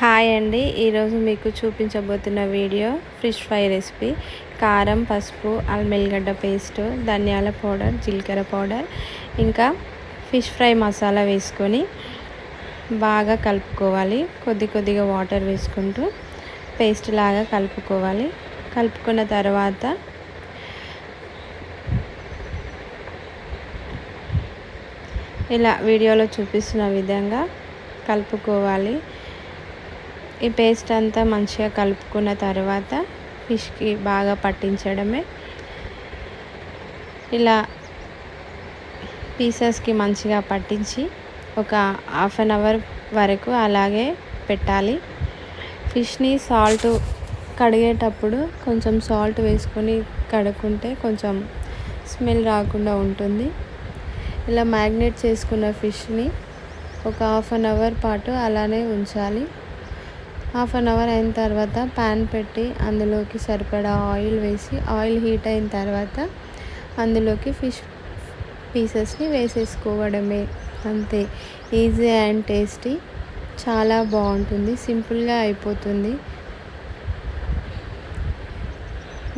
Hi అండి, ఈరోజు మీకు చూపించబోతున్న వీడియో ఫిష్ ఫ్రై రెసిపీ. కారం, పసుపు, అల్లం పేస్ట్, ధనియాల పౌడర్, జీలకర్ర పౌడర్, ఇంకా ఫిష్ ఫ్రై మసాలా వేసుకొని బాగా కలుపుకోవాలి. కొద్దిగా వాటర్ వేసుకుంటూ పేస్ట్ లాగా కలుపుకోవాలి. కలుపుకున్న తర్వాత ఇలా వీడియోలో చూపిస్తున్న విధంగా కలుపుకోవాలి. ఈ పేస్ట్ అంతా మంచిగా కలుపుకున్న తర్వాత ఫిష్కి బాగా పట్టించడమే. ఇలా పీసెస్కి మంచిగా పట్టించి ఒక హాఫ్ అన్ అవర్ వరకు అలాగే పెట్టాలి. ఫిష్ని సాల్ట్ కడిగేటప్పుడు కొంచెం సాల్ట్ వేసుకొని కడుక్కుంటే కొంచెం స్మెల్ రాకుండా ఉంటుంది. ఇలా మ్యాగ్నేట్ చేసుకున్న ఫిష్ని ఒక హాఫ్ అన్ అవర్ పాటు అలానే ఉంచాలి. హాఫ్ అన్ అవర్ అయిన తర్వాత ప్యాన్ పెట్టి అందులోకి సరిపడా ఆయిల్ వేసి, ఆయిల్ హీట్ అయిన తర్వాత అందులోకి ఫిష్ పీసెస్ని వేసేసుకోవడమే. అంతే, ఈజీ అండ్ టేస్టీ, చాలా బాగుంటుంది, సింపుల్గా అయిపోతుంది.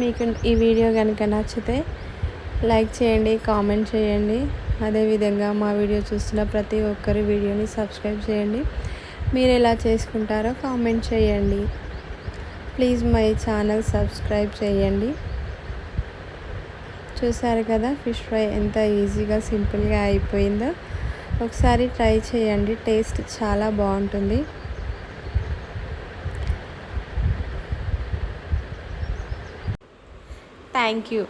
మీకు ఈ వీడియో కనుక నచ్చితే లైక్ చేయండి, కామెంట్ చేయండి. అదేవిధంగా మా వీడియో చూస్తున్న ప్రతి ఒక్కరి వీడియోని సబ్స్క్రైబ్ చేయండి. మీరు ఎలా చేసుకుంటారో కామెంట్ చేయండి. ప్లీజ్ మై ఛానల్ సబ్స్క్రైబ్ చేయండి. చూసారు కదా ఫిష్ ఫ్రై ఎంత ఈజీగా సింపుల్గా అయిపోయిందో. ఒకసారి ట్రై చేయండి, టేస్ట్ చాలా బాగుంటుంది. Thank you.